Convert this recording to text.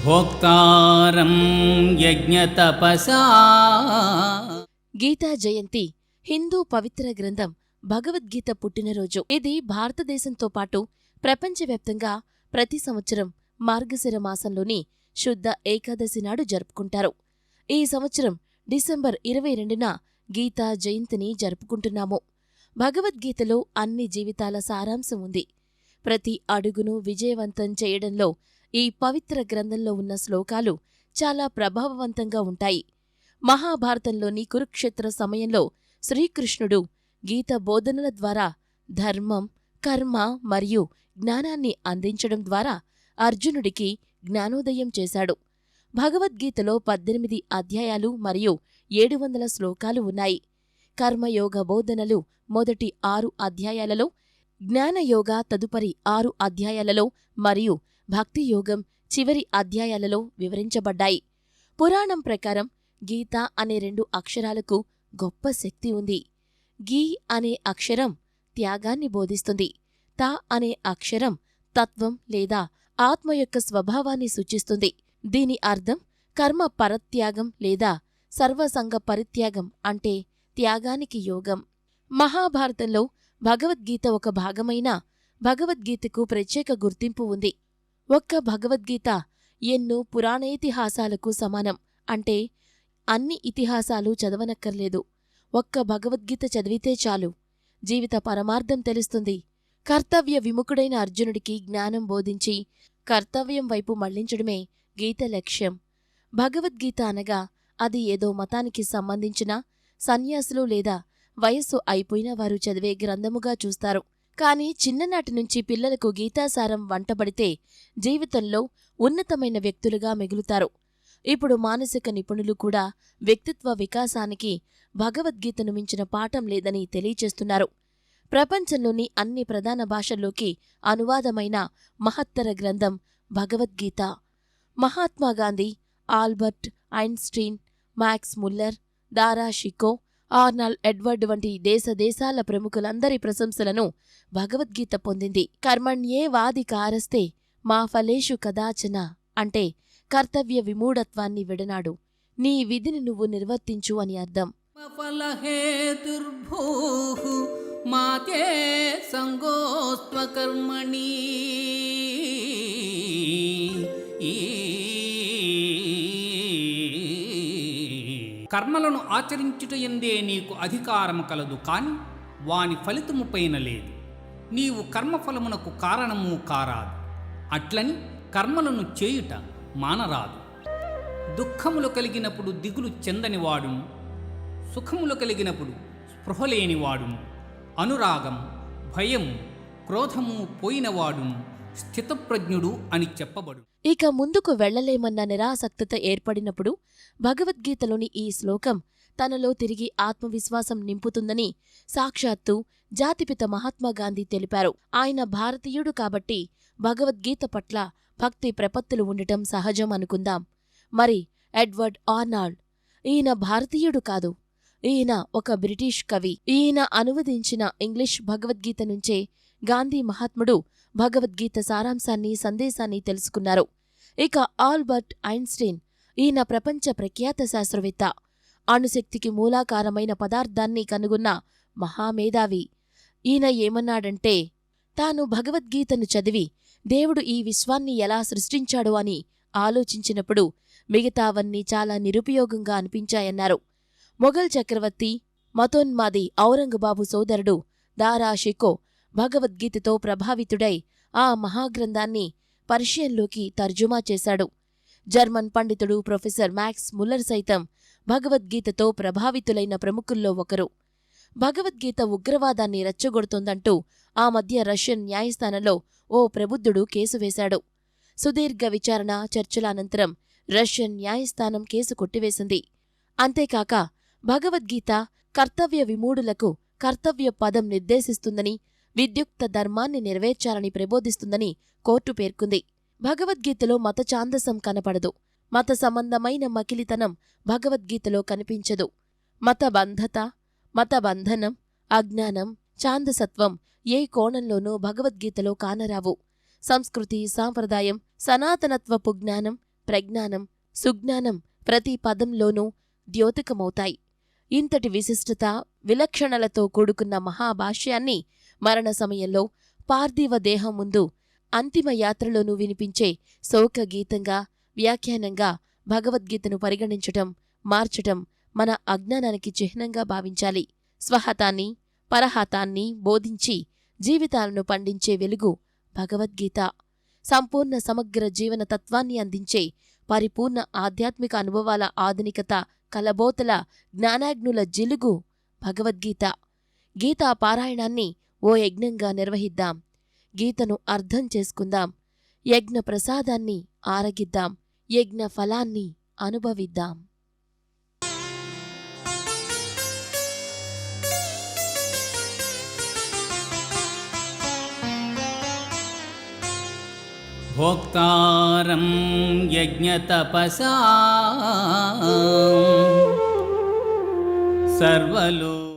భోక్తారం యజ్ఞతపసా. గీతా జయంతి హిందూ పవిత్ర గ్రంథం భగవద్గీత పుట్టినరోజు. ఇది భారతదేశంతో పాటు ప్రపంచవ్యాప్తంగా ప్రతి సంవత్సరం మార్గశిర మాసంలోని శుద్ధ ఏకాదశి నాడు జరుపుకుంటారు. ఈ సంవత్సరం డిసెంబర్ 22న గీతా జయంతిని జరుపుకుంటున్నాము. భగవద్గీతలో అన్ని జీవితాల సారాంశం ఉంది. ప్రతి అడుగును విజయవంతం చేయడంలో ఈ పవిత్ర గ్రంథంలో ఉన్న శ్లోకాలు చాలా ప్రభావవంతంగా ఉంటాయి. మహాభారతంలోని కురుక్షేత్ర సమయంలో శ్రీకృష్ణుడు గీత బోధనల ద్వారా ధర్మం, కర్మ మరియు జ్ఞానాన్ని అందించడం ద్వారా అర్జునుడికి జ్ఞానోదయం చేశాడు. భగవద్గీతలో 18 అధ్యాయాలు మరియు 700 శ్లోకాలు ఉన్నాయి. కర్మయోగ బోధనలు మొదటి 6 అధ్యాయాలలో, జ్ఞానయోగ తదుపరి 6 అధ్యాయాలలో మరియు భక్తియోగం చివరి అధ్యాయాలలో వివరించబడ్డాయి. పురాణం ప్రకారం గీత అనే 2 అక్షరాలకు గొప్ప శక్తి ఉంది. గీ అనే అక్షరం త్యాగాన్ని బోధిస్తుంది. తా అనే అక్షరం తత్వం లేదా ఆత్మ యొక్క స్వభావాన్ని సూచిస్తుంది. దీని అర్థం కర్మ పరత్యాగం లేదా సర్వసంగ పరిత్యాగం, అంటే త్యాగానికి యోగం. మహాభారతంలో భగవద్గీత ఒక భాగమైన భగవద్గీతకు ప్రత్యేక గుర్తింపు ఉంది. ఒక్క భగవద్గీత ఎన్నో పురాణేతిహాసాలకు సమానం. అంటే అన్ని ఇతిహాసాలు చదవనక్కర్లేదు. ఒక్క భగవద్గీత చదివితే చాలు, జీవిత పరమార్థం తెలుస్తుంది. కర్తవ్య విముఖుడైన అర్జునుడికి జ్ఞానం బోధించి కర్తవ్యం వైపు మళ్లించడమే గీత లక్ష్యం. భగవద్గీత అనగా అది ఏదో మతానికి సంబంధించిన సన్యాసులు లేదా వయస్సు అయిపోయిన వారు చదివే గ్రంథముగా చూస్తారు. కాని చిన్ననాటి నుంచి పిల్లలకు గీతాసారం వంటబడితే జీవితంలో ఉన్నతమైన వ్యక్తులుగా మిగులుతారు. ఇప్పుడు మానసిక నిపుణులు కూడా వ్యక్తిత్వ వికాసానికి భగవద్గీతను మించిన పాఠం లేదని తెలియచేస్తున్నారు. ప్రపంచంలోని అన్ని ప్రధాన భాషల్లోకి అనువాదమైన మహత్తర గ్రంథం Bhagavad Gita. Mahatma Gandhi, Albert Einstein, max Muller, దారా షికో, ఆర్నాల్డ్ ఎడ్వర్డ్ వంటి దేశాల ప్రముఖులందరి ప్రశంసలను భగవద్గీత పొందింది. కర్మణ్యేవాధికారస్తే మా ఫలేషు కదాచన, అంటే కర్తవ్య విమూఢత్వాన్ని విడనాడు, నీ విధిని నువ్వు నిర్వర్తించు అని అర్థం. మాతే సంగోస్త్వకర్మణి. కర్మలను ఆచరించుటయందే నీకు అధికారము కలదు, కాని వాని ఫలితము పైన లేదు. నీవు కర్మఫలమునకు కారణము కారాదు. అట్లని కర్మలను చేయుట మానరాదు. దుఃఖములు కలిగినప్పుడు దిగులు చెందనివాడును, సుఖములు కలిగినప్పుడు స్పృహలేనివాడును, అనురాగం, భయం, క్రోధము పోయినవాడును స్థితప్రజ్ఞుడు అని చెప్పబడు. ఇక ముందుకు వెళ్లలేమన్న నిరాసక్తత ఏర్పడినప్పుడు భగవద్గీతలోని ఈ శ్లోకం తనలో తిరిగి ఆత్మవిశ్వాసం నింపుతుందని సాక్షాత్తు జాతిపిత మహాత్మాగాంధీ తెలిపారు. ఆయన భారతీయుడు కాబట్టి భగవద్గీత పట్ల భక్తి ప్రపత్తులు ఉండటం సహజం అనుకుందాం. మరి ఎడ్వర్డ్ ఆర్నాల్డ్, ఈయన భారతీయుడు కాదు, ఈయన ఒక బ్రిటిష్ కవి. ఈయన అనువదించిన ఇంగ్లీష్ భగవద్గీత నుంచే గాంధీ మహాత్ముడు భగవద్గీత సారాంశాన్ని, సందేశాన్ని తెలుసుకున్నారు. ఇక ఆల్బర్ట్ ఐన్స్టీన్, ఈయన ప్రపంచ ప్రఖ్యాత శాస్త్రవేత్త, అణుశక్తికి మూలాకారమైన పదార్థాన్ని కనుగొన్న మహామేధావి. ఈయన ఏమన్నాడంటే, తాను భగవద్గీతను చదివి దేవుడు ఈ విశ్వాన్ని ఎలా సృష్టించాడో అని ఆలోచించినప్పుడు మిగతావన్నీ చాలా నిరుపయోగంగా అనిపించాయన్నారు. మొఘల్ చక్రవర్తి మతోన్మాది ఔరంగబాబు సోదరుడు దారా షికో భగవద్గీతతో ప్రభావితుడై ఆ మహాగ్రంథాన్ని పర్షియన్లోకి తర్జుమా చేశాడు. జర్మన్ పండితుడు ప్రొఫెసర్ మ్యాక్స్ ముల్లర్ సైతం భగవద్గీతతో ప్రభావితులైన ప్రముఖుల్లో ఒకరు. భగవద్గీత ఉగ్రవాదాన్ని రెచ్చగొడుతోందంటూ ఆ మధ్య రష్యన్ న్యాయస్థానంలో ఓ ప్రబుద్ధుడు కేసు వేశాడు. సుదీర్ఘ విచారణ, చర్చల అనంతరం రష్యన్ న్యాయస్థానం కేసు కొట్టివేసింది. అంతేకాక భగవద్గీత కర్తవ్య విమూఢులకు కర్తవ్య పదం నిర్దేశిస్తుందని, విద్యుక్త ధర్మాన్ని నెరవేర్చాలని ప్రబోధిస్తుందని కోర్టు పేర్కొంది. భగవద్గీతలో మత ఛాందసం కనపడదు. మత సంబంధమైన మకిలితనం భగవద్గీతలో కనిపించదు. మతబంధత, మతబంధనం, అజ్ఞానం, ఛాందసత్వం ఏ కోణంలోనూ భగవద్గీతలో కానరావు. సంస్కృతి, సాంప్రదాయం, సనాతనత్వపు జ్ఞానం, ప్రజ్ఞానం, సుజ్ఞానం ప్రతి పదంలోనూ ద్యోతకమవుతాయి. ఇంతటి విశిష్టత, విలక్షణలతో కూడుకున్న మహాభాష్యాన్ని మరణ సమయంలో పార్థివ దేహం ముందు అంతిమ యాత్రలోనూ వినిపించే శోకగీతంగా, వ్యాఖ్యానంగా భగవద్గీతను పరిగణించటం, మార్చటం మన అజ్ఞానానికి చిహ్నంగా భావించాలి. స్వహతాన్ని, పరహతాన్ని బోధించి జీవితాలను పండించే వెలుగు భగవద్గీత. సంపూర్ణ సమగ్ర జీవన తత్వాన్ని అందించే పరిపూర్ణ ఆధ్యాత్మిక అనుభవాల ఆధునికత కలబోతల జ్ఞానాగ్నుల జిలుగు భగవద్గీత. గీతా పారాయణాన్ని ఓ యజ్ఞంగా నిర్వహిద్దాం. గీతను అర్థం చేసుకుందాం. యజ్ఞ ప్రసాదాన్ని ఆరగిద్దాం. యజ్ఞ ఫలాన్ని అనుభవిద్దాం. భోక్తారం యజ్ఞతపసా సర్వలో